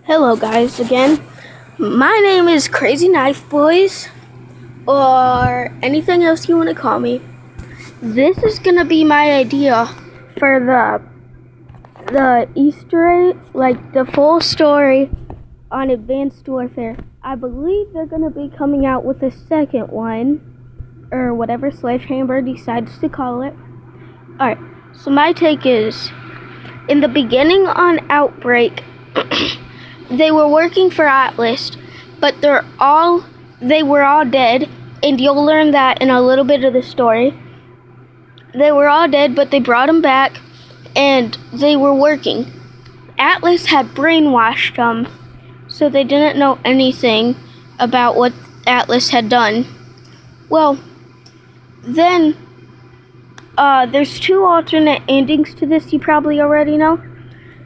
Hello guys again. My name is Crazy Knife Boys, or anything else you want to call me. This is gonna be my idea for the Easter egg, like the full story on Advanced Warfare. I believe they're gonna be coming out with a second one, or whatever Sledgehammer decides to call it. Alright, so my take is, in the beginning on Outbreak, they were working for Atlas, but they were all dead, and you'll learn that in a little bit of the story. They were all dead, but they brought them back, and they were working. Atlas had brainwashed them, so they didn't know anything about what Atlas had done. Well, then, there's two alternate endings to this you probably already know.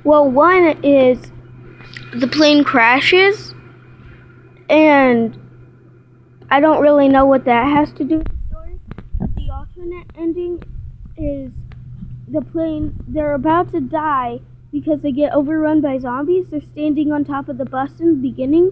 Well, one is the plane crashes, and I don't really know what that has to do with the story. The alternate ending is they're about to die because they get overrun by zombies. They're standing on top of the bus in the beginning.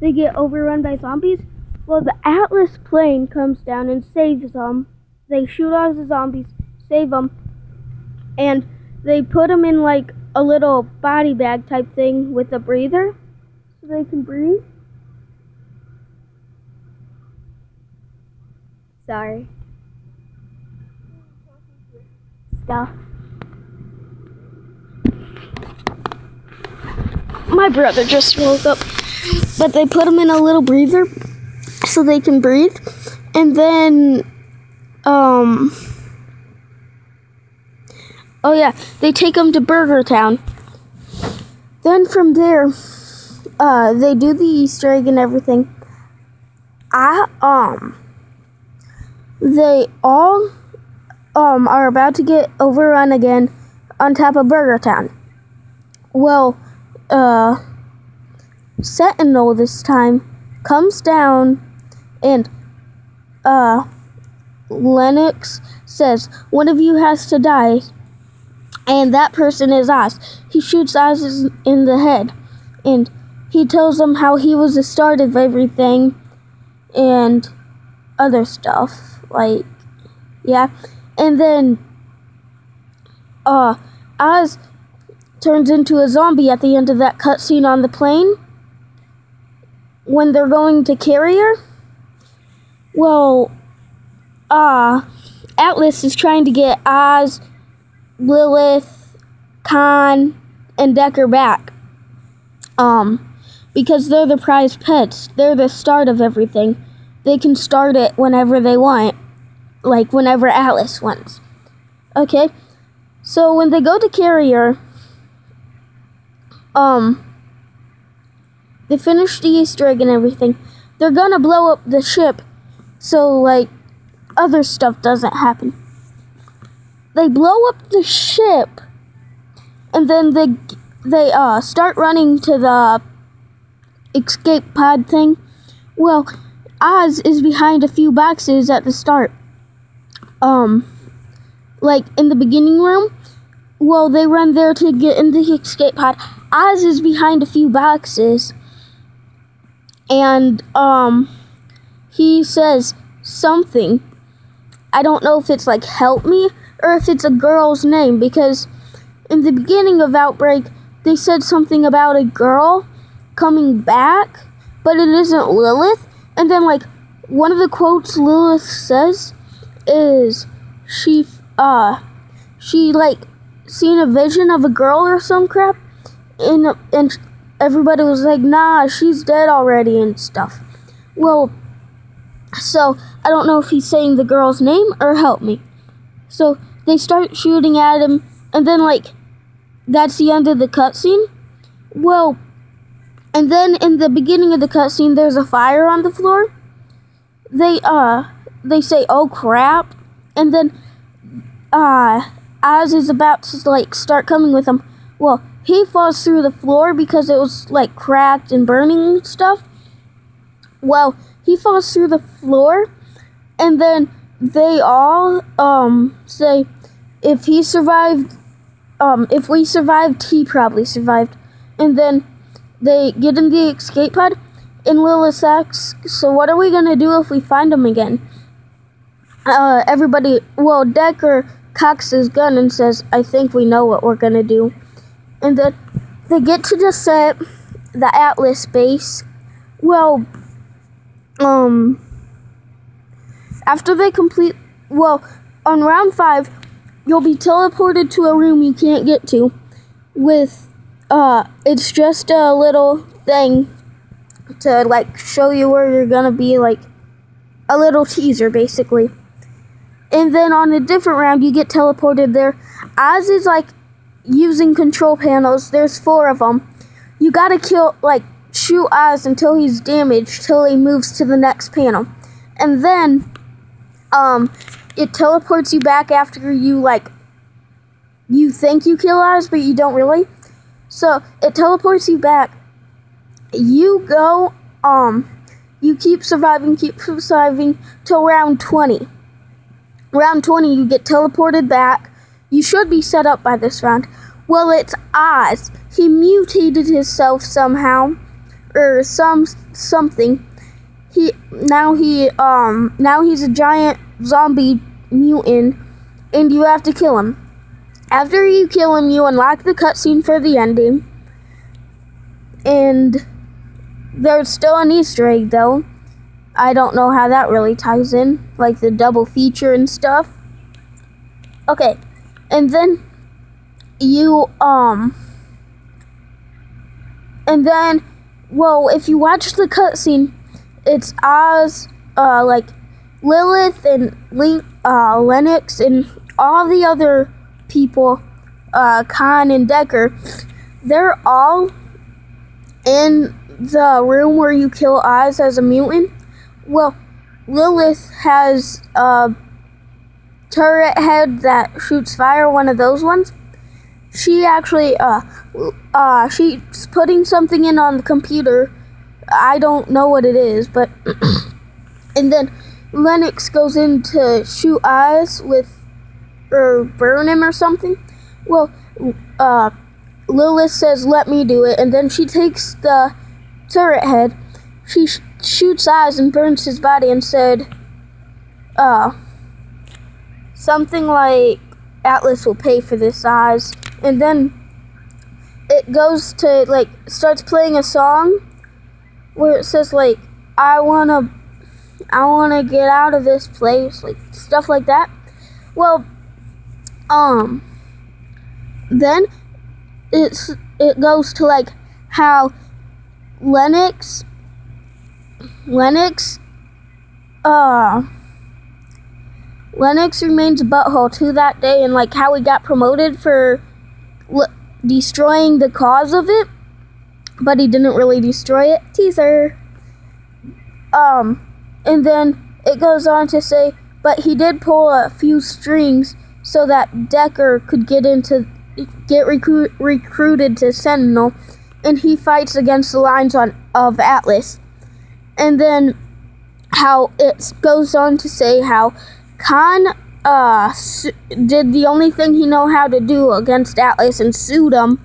They get overrun by zombies. Well, the Atlas plane comes down and saves them. They shoot all the zombies, save them, and they put them in like a little body bag type thing with a breather so they can breathe. Sorry. Stuff. My brother just woke up, but they put them in a little breather so they can breathe, and then oh yeah, they take them to Burger Town. Then from there, they do the Easter egg and everything. They all are about to get overrun again on top of Burger Town. Well, Sentinel this time comes down, and Lennox says, "One of you has to die." And that person is Oz. He shoots Oz in the head. And he tells them how he was the start of everything. And other stuff. Like, yeah. And then, Oz turns into a zombie at the end of that cutscene on the plane. When they're going to Carrier. Well, Atlas is trying to get Oz, Lilith, Khan, and Decker back. Because they're the prize pets. They're the start of everything. They can start it whenever they want. Like, whenever Atlas wants. Okay? So, when they go to Carrier, they finish the Easter egg and everything. They're gonna blow up the ship, so, like, other stuff doesn't happen. They blow up the ship, and then they start running to the escape pod thing. Well, Oz is behind a few boxes at the start. Like in the beginning room. Well, they run there to get in the escape pod. Oz is behind a few boxes, and he says something. I don't know if it's like "help me" or if it's a girl's name, because in the beginning of Outbreak, they said something about a girl coming back, but it isn't Lilith. And then, like, one of the quotes Lilith says is she like seen a vision of a girl or some crap, and everybody was like, "Nah, she's dead already" and stuff. Well, so I don't know if he's saying the girl's name or "help me." So they start shooting at him, and then, like, that's the end of the cutscene. Well, and then in the beginning of the cutscene, there's a fire on the floor. They say, "Oh crap," and then Oz is about to, like, start coming with them. Well, he falls through the floor because it was, like, cracked and burning and stuff. Well, he falls through the floor, and then they all say, if he survived, if we survived, he probably survived. And then they get in the escape pod, and Lilith asks, so what are we gonna do if we find him again? Decker cocks his gun and says, I think we know what we're gonna do. And then they get to descent the Atlas base. After they complete, on round 5, you'll be teleported to a room you can't get to with, it's just a little thing to, like, show you where you're gonna be, like, a little teaser, basically. And then on a different round, you get teleported there. Oz is, like, using control panels. There's 4 of them. You gotta shoot Oz until he's damaged, till he moves to the next panel. And then, it teleports you back after you think you kill Oz, but you don't really. So, it teleports you back. You go, you keep surviving till round 20. Round 20, you get teleported back. You should be set up by this round. Well, it's Oz. He mutated himself somehow, or something. Now he's a giant zombie mutant, and you have to kill him. After you kill him, you unlock the cutscene for the ending. And there's still an Easter egg, though. I don't know how that really ties in, like the double feature and stuff. Okay, and then if you watch the cutscene, it's Oz, Lilith and Lennox and all the other people, Khan and Decker. They're all in the room where you kill Oz as a mutant. Well, Lilith has a turret head that shoots fire, one of those ones. She actually, she's putting something in on the computer. I don't know what it is, but, and then Lennox goes in to shoot Oz or burn him or something. Well, Lilith says, let me do it, and then she takes the turret head. She shoots Oz and burns his body and said, something like, Atlas will pay for this, Oz. And then it goes to, starts playing a song where it says, I wanna get out of this place, stuff like that. Well, then it goes to, how Lennox remains a butthole to that day, and how he got promoted for destroying the cause of it, but he didn't really destroy it. Teaser. And then it goes on to say, but he did pull a few strings so that Decker could get recruited to Sentinel, and he fights against the lines of Atlas. And then how it goes on to say how Khan did the only thing he know how to do against Atlas and sued him.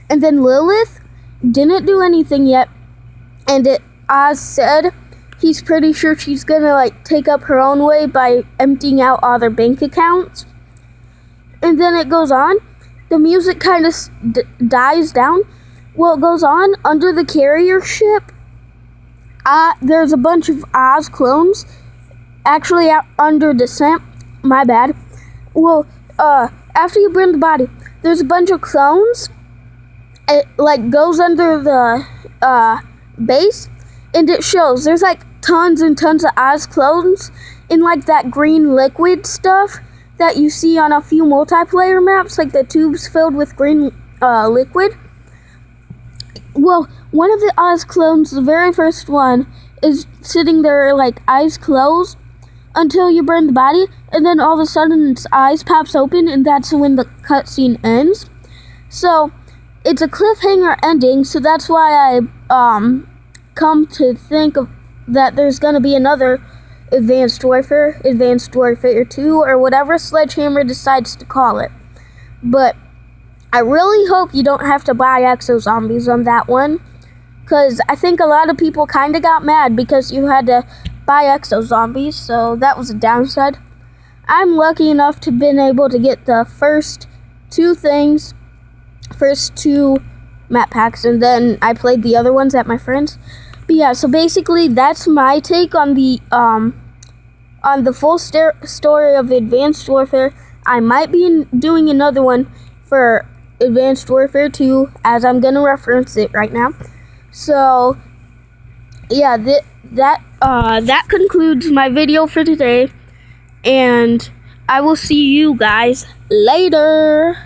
And then Lilith didn't do anything yet. And Oz said he's pretty sure she's gonna take up her own way by emptying out all their bank accounts. And then it goes on. The music kind of dies down. Well, it goes on under the carrier ship. There's a bunch of Oz clones actually out under descent. My bad. Well, after you burn the body, there's a bunch of clones. It goes under the base, and it shows there's tons and tons of Oz clones in that green liquid stuff that you see on a few multiplayer maps, the tubes filled with green liquid. Well, one of the Oz clones, the very first one, is sitting there eyes closed until you burn the body, and then all of a sudden its eyes pops open, and that's when the cutscene ends. So it's a cliffhanger ending, so that's why I come to think of that there's gonna be another Advanced Warfare 2, or whatever Sledgehammer decides to call it. But I really hope you don't have to buy Exo Zombies on that one, because I think a lot of people kind of got mad because you had to buy exo zombies, so that was a downside. I'm lucky enough to been able to get the first two map packs, and then I played the other ones at my friend's. But yeah, so basically that's my take on the full story of Advanced Warfare. I might be doing another one for Advanced Warfare 2, as I'm gonna reference it right now. So yeah, that concludes my video for today, and I will see you guys later.